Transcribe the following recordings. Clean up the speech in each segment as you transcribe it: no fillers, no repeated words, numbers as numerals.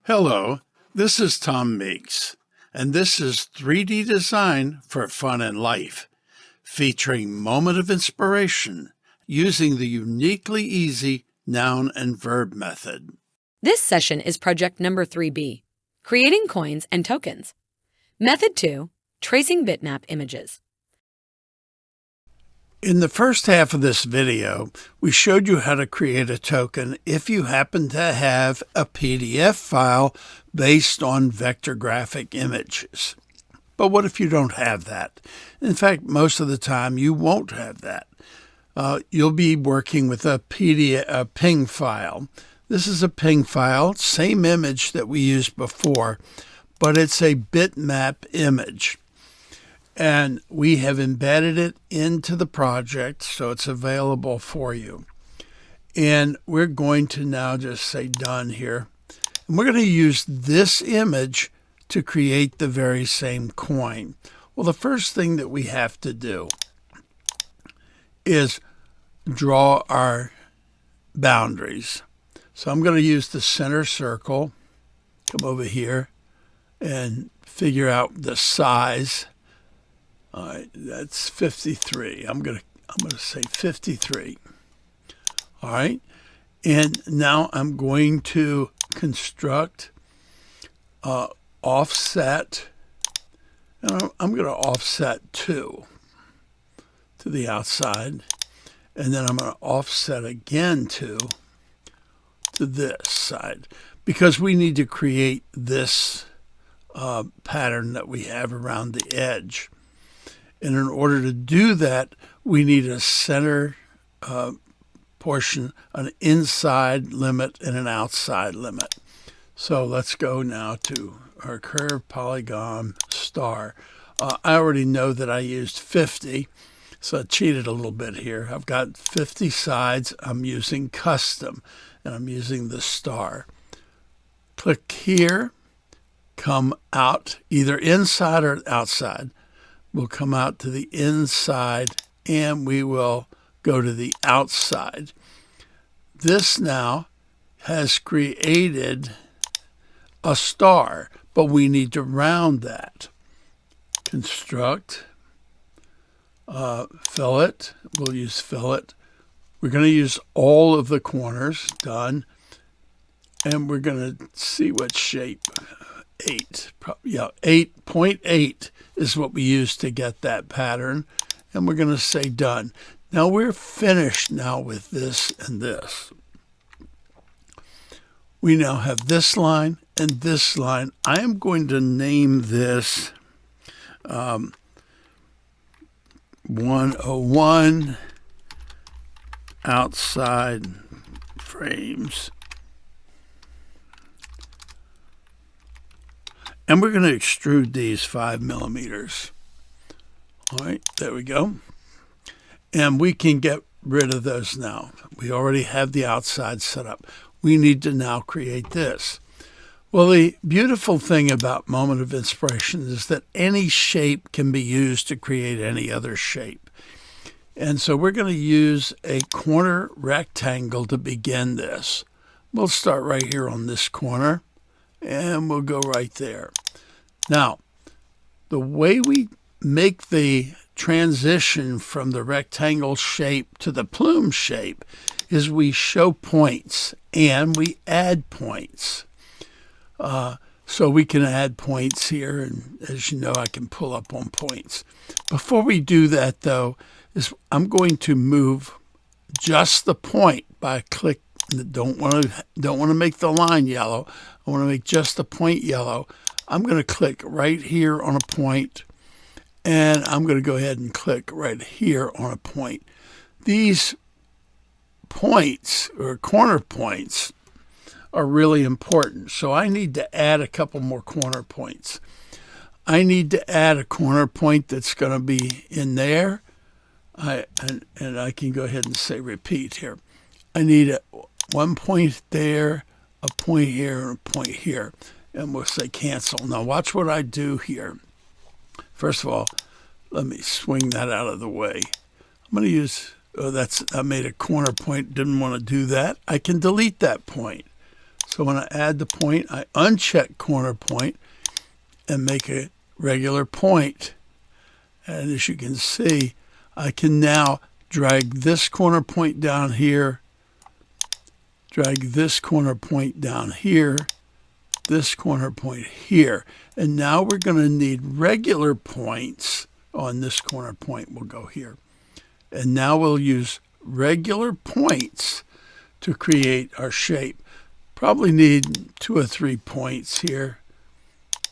Hello, this is Tom Meeks, and this is 3D Design for Fun and Life, featuring Moment of Inspiration using the uniquely easy noun and verb method. This session is project number 3B, Creating Coins and Tokens. Method 2, Tracing Bitmap Images. In the first half of this video, we showed you how to create a token if you happen to have a PDF file based on vector graphic images. But what if you don't have that? In fact, most of the time you won't have that. You'll be working with a PNG file. This is a PNG file, same image that we used before, but it's a bitmap image. And we have embedded it into the project so it's available for you. And we're going to now just say done here. And we're going to use this image to create the very same coin. Well, the first thing that we have to do is draw our boundaries. So I'm going to use the center circle, come over here and figure out the size. All right, that's 53. I'm gonna say 53. All right, and now I'm going to construct offset. And I'm going to offset 2 to the outside, and then I'm going to offset again 2 to this side because we need to create this pattern that we have around the edge. And in order to do that, we need a center portion, an inside limit, and an outside limit. So let's go now to our curve polygon star. I already know that I used 50, so I cheated a little bit here. I've got 50 sides. I'm using custom, and I'm using the star. Click here, come out, either inside or outside. We'll come out to the inside and we will go to the outside. This now has created a star, but we need to round that. Construct, fillet, we'll use fillet. We're going to use all of the corners, done. And we're going to see what shape. 8.8 is what we use to get that pattern, and we're going to say done. Now we're finished now with this and this. We now have this line and this line. I am going to name this 101 outside frames. And we're going to extrude these 5 millimeters. All right, there we go. And we can get rid of those now. We already have the outside set up. We need to now create this. Well, the beautiful thing about Moment of Inspiration is that any shape can be used to create any other shape. And so we're going to use a corner rectangle to begin this. We'll start right here on this corner. And we'll go right there. Now, the way we make the transition from the rectangle shape to the plume shape is we show points and we add points. So we can add points here, and as you know, I can pull up on points. Before we do that, though, I'm going to move just the point by click. Don't want to make the line yellow. I want to make just the point yellow. I'm going to click right here on a point, and I'm going to go ahead and click right here on a point. These points or corner points are really important. So I need to add a couple more corner points. I need to add a corner point that's going to be in there. And I can go ahead and say repeat here. I need one point there, a point here, and a point here. And we'll say cancel. Now watch what I do here. First of all, let me swing that out of the way. I'm going to use, I made a corner point, didn't want to do that. I can delete that point. So when I add the point, I uncheck corner point and make a regular point. And as you can see, I can now drag this corner point down here, drag this corner point down here, this corner point here. And now we're going to need regular points on this corner point. We'll go here. And now we'll use regular points to create our shape. Probably need 2 or 3 points here.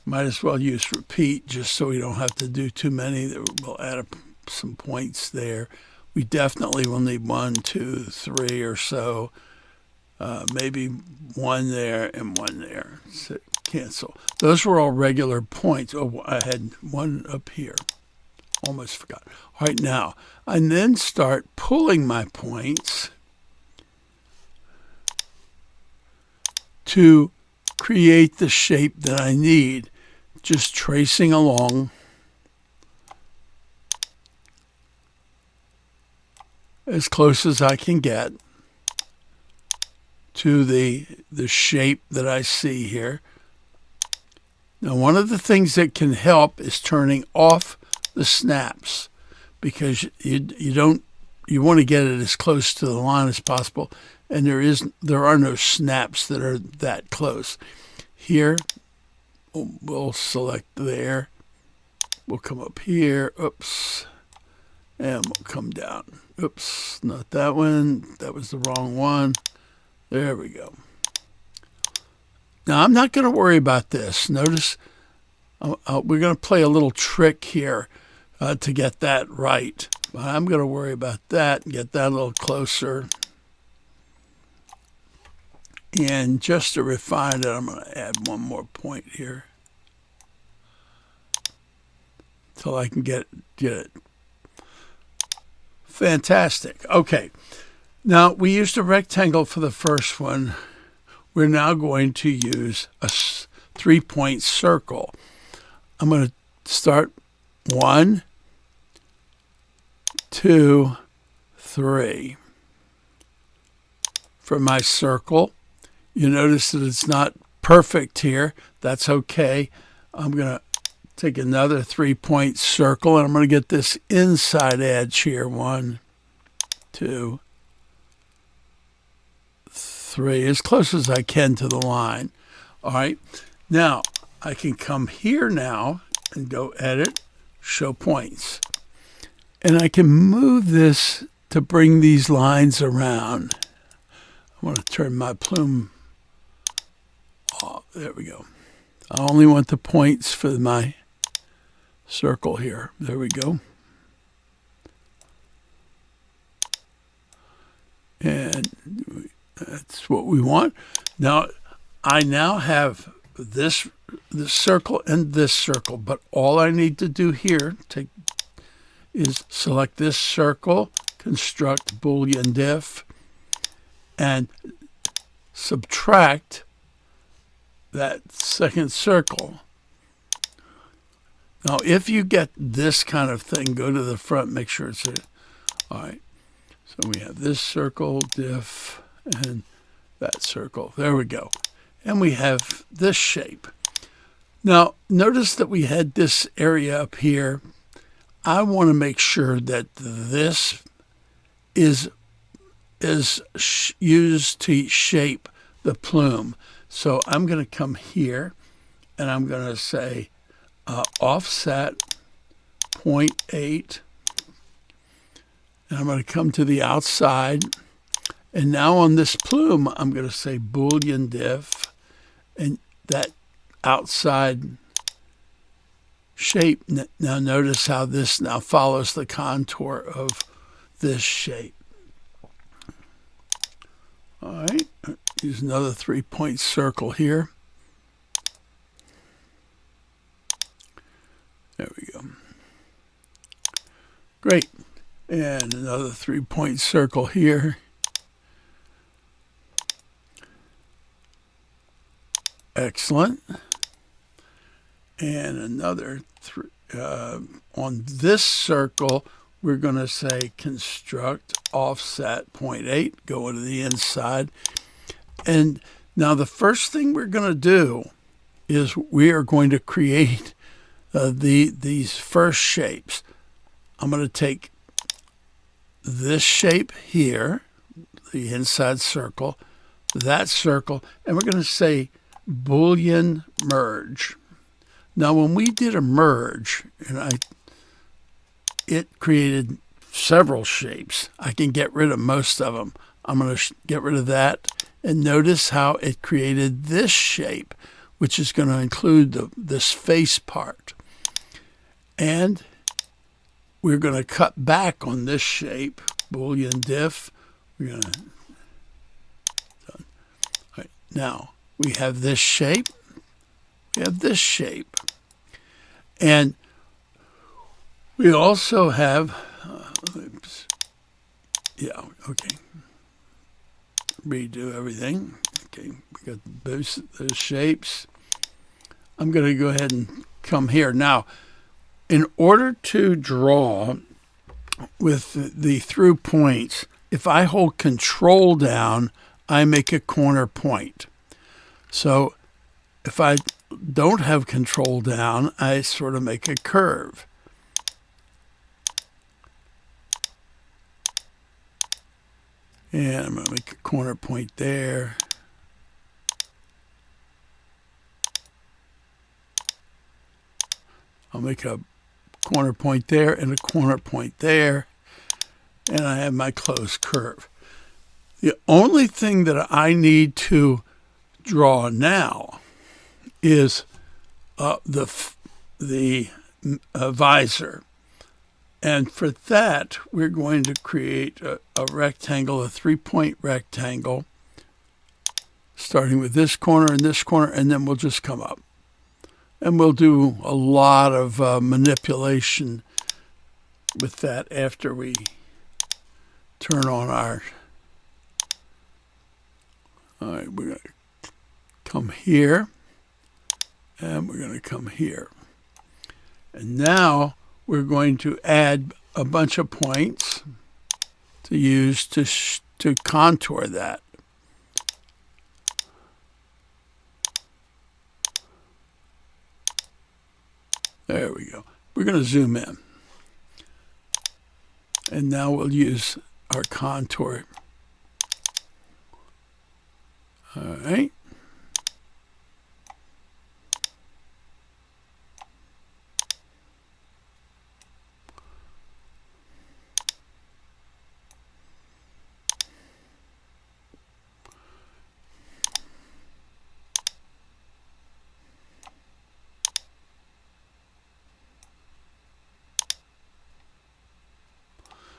Might as well use repeat just so we don't have to do too many. We'll add up some points there. We definitely will need 1, 2, 3 or so. Maybe 1 there and 1 there. So cancel. Those were all regular points. Oh, I had 1 up here. Almost forgot. All right, now I then start pulling my points to create the shape that I need. Just tracing along as close as I can get to the shape that I see here. Now, one of the things that can help is turning off the snaps, because you want to get it as close to the line as possible, and there are no snaps that are that close. Here, we'll select there. We'll come up here. Oops. And we'll come down. Oops, not that one. That was the wrong one. There we go. Now, I'm not going to worry about this. Notice we're going to play a little trick here to get that right. But I'm going to worry about that and get that a little closer. And just to refine it, I'm going to add 1 more point here till I can get it. Fantastic. Okay. Now, we used a rectangle for the first one. We're now going to use a 3-point circle. I'm going to start 1, 2, 3. For my circle, you notice that it's not perfect here. That's okay. I'm going to take another 3-point circle, and I'm going to get this inside edge here. 1, 2, 3, as close as I can to the line. All right. Now, I can come here now and go Edit, Show Points. And I can move this to bring these lines around. I want to turn my plume off. There we go. I only want the points for my circle here. There we go. And that's what we want. Now, I now have this circle and this circle, but all I need to do here is select this circle, construct Boolean diff, and subtract that second circle. Now, if you get this kind of thing, go to the front, make sure it's it. All right. So we have this circle, diff, and that circle. There we go. And we have this shape. Now, notice that we had this area up here. I want to make sure that this is used to shape the plume. So I'm going to come here, and I'm going to say offset 0.8. And I'm going to come to the outside. And now on this plume, I'm going to say Boolean diff. And that outside shape, now notice how this now follows the contour of this shape. All right, use another 3-point circle here. There we go. Great. And another 3-point circle here. Excellent. And another on this circle, we're going to say construct offset 0.8, go into the inside. And Now, the first thing we're going to do is we are going to create these first shapes. I'm going to take this shape here, the inside circle, that circle, and we're going to say Boolean merge. Now, when we did a merge, and it created several shapes. I can get rid of most of them. I'm going to get rid of that, and notice how it created this shape, which is going to include this face part. And we're going to cut back on this shape, Boolean diff. We're going to done. All right, now we have this shape. We have this shape. And we also have, okay. Redo everything. Okay, we got those shapes. I'm going to go ahead and come here. Now, in order to draw with the through points, if I hold Control down, I make a corner point. So if I don't have Control down, I sort of make a curve. And I'm going to make a corner point there. I'll make a corner point there and a corner point there. And I have my closed curve. The only thing that I need to draw now is the visor. And for that, we're going to create a rectangle, a 3-point rectangle, starting with this corner, and then we'll just come up. And we'll do a lot of manipulation with that after we turn on our... All right, we're going to come here, and we're going to come here. And now we're going to add a bunch of points to use to contour that. There we go. We're going to zoom in. And now we'll use our contour. All right.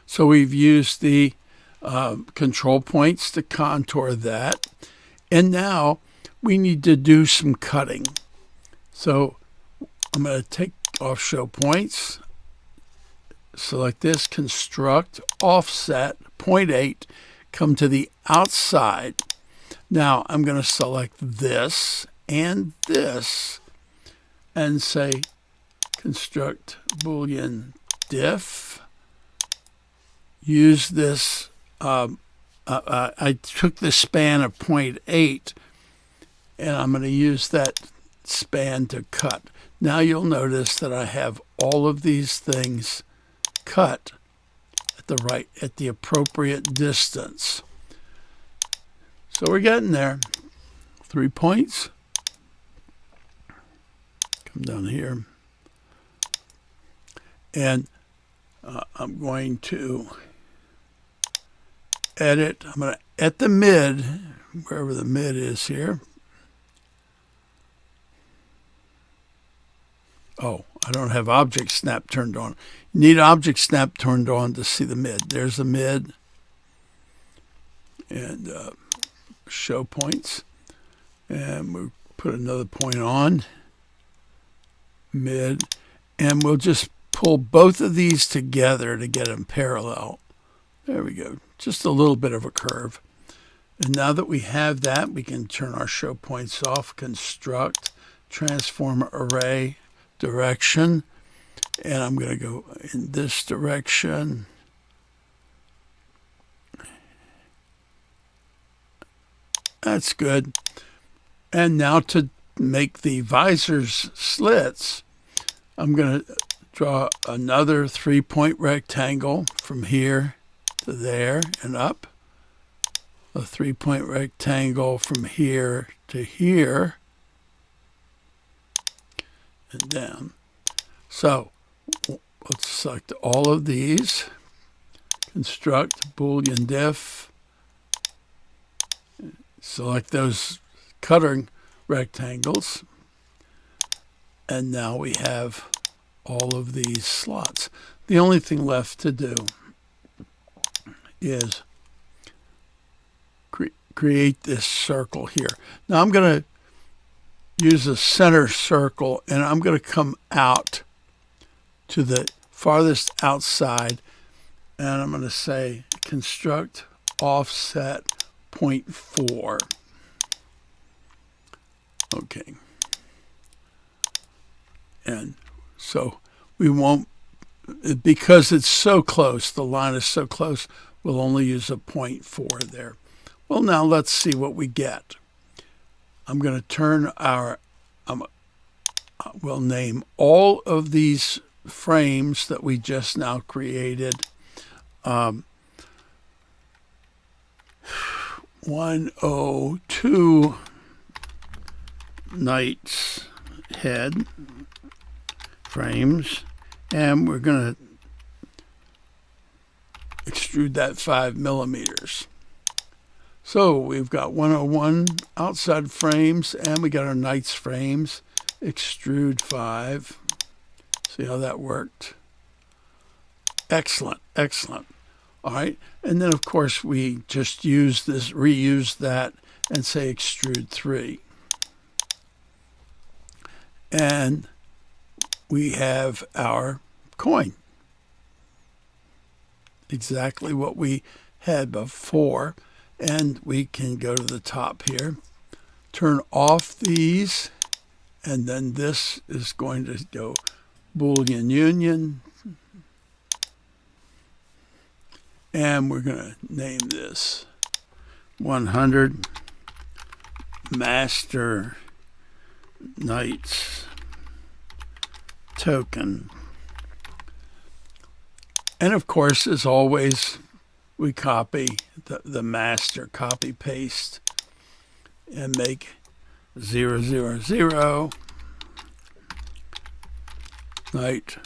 So we've used the control points to contour that. And now we need to do some cutting. So I'm going to take off show points, select this, construct, offset, 0.8, come to the outside. Now I'm going to select this and say construct Boolean diff. Use this, I took the span of 0.8, and I'm going to use that span to cut. Now you'll notice that I have all of these things cut at the appropriate distance. So we're getting there. 3 points. Come down here. And I'm going to edit. I'm going to, at the mid, wherever the mid is here. Oh, I don't have object snap turned on. You need object snap turned on to see the mid. There's the mid. And show points. And we'll put another point on. Mid. And we'll just pull both of these together to get them parallel. There we go. Just a little bit of a curve. And now that we have that, we can turn our show points off, construct, transform array, direction. And I'm going to go in this direction. That's good. And now to make the visor's slits, I'm going to draw another 3-point rectangle from here to there and up. A 3-point rectangle from here to here and down. So let's select all of these, construct Boolean diff, select those cutting rectangles, and now we have all of these slots. The only thing left to do is create this circle here. Now I'm going to use a center circle, and I'm going to come out to the farthest outside, and I'm going to say construct offset 0.4. Okay. And so we won't, because it's so close, the line is so close, we'll only use a 0.4 there. Well, now let's see what we get. I'm going to turn we'll name all of these frames that we just now created 102 Knight's Head frames, and we're going to extrude that 5 millimeters. So we've got 101 outside frames, and we got our Knight's frames. Extrude 5. See how that worked? Excellent, excellent. All right, and then of course we just reuse that and say extrude 3. And we have our coin. Exactly what we had before. And we can go to the top here, turn off these, and then this is going to go Boolean union. And we're going to name this 100 Master Knights token. And of course, as always, we copy the master, copy paste, and make 000 Knight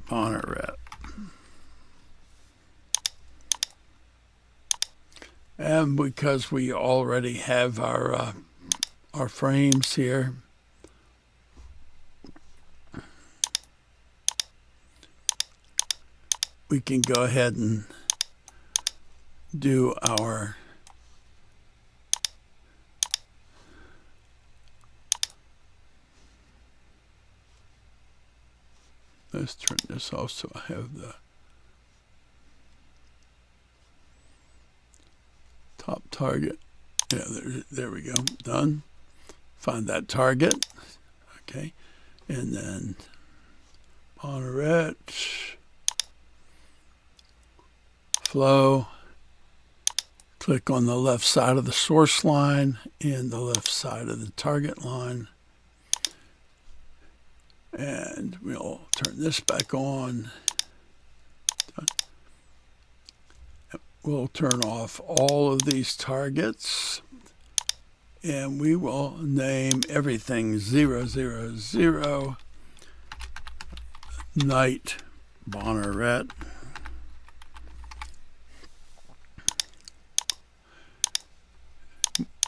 Bonneret. And because we already have our frames here, we can go ahead and do our let's turn this off so I have the top target. Yeah, there we go. Done. Find that target. Okay. And then Bonneret. Flow, click on the left side of the source line and the left side of the target line. And we'll turn this back on. We'll turn off all of these targets, and we will name everything 000 Knight Bonneret.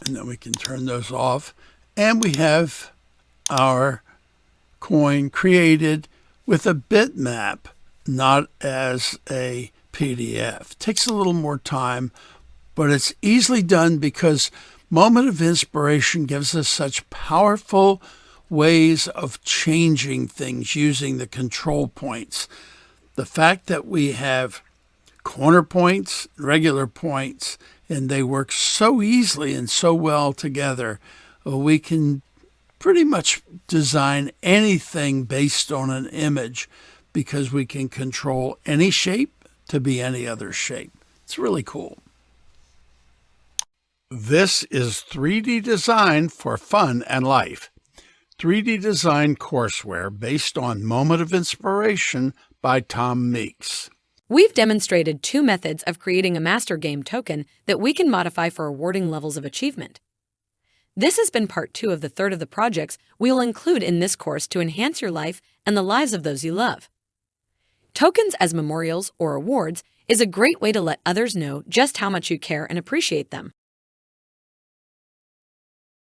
And then we can turn those off. And we have our coin created with a bitmap, not as a PDF. Takes a little more time, but it's easily done because Moment of Inspiration gives us such powerful ways of changing things using the control points. The fact that we have corner points, regular points, and they work so easily and so well together, we can pretty much design anything based on an image because we can control any shape to be any other shape. It's really cool. This is 3D design for fun and life. 3D design courseware based on Moment of Inspiration by Tom Meeks. We've demonstrated 2 methods of creating a master game token that we can modify for awarding levels of achievement. This has been part 2 of the third of the projects we will include in this course to enhance your life and the lives of those you love. Tokens as memorials or awards is a great way to let others know just how much you care and appreciate them.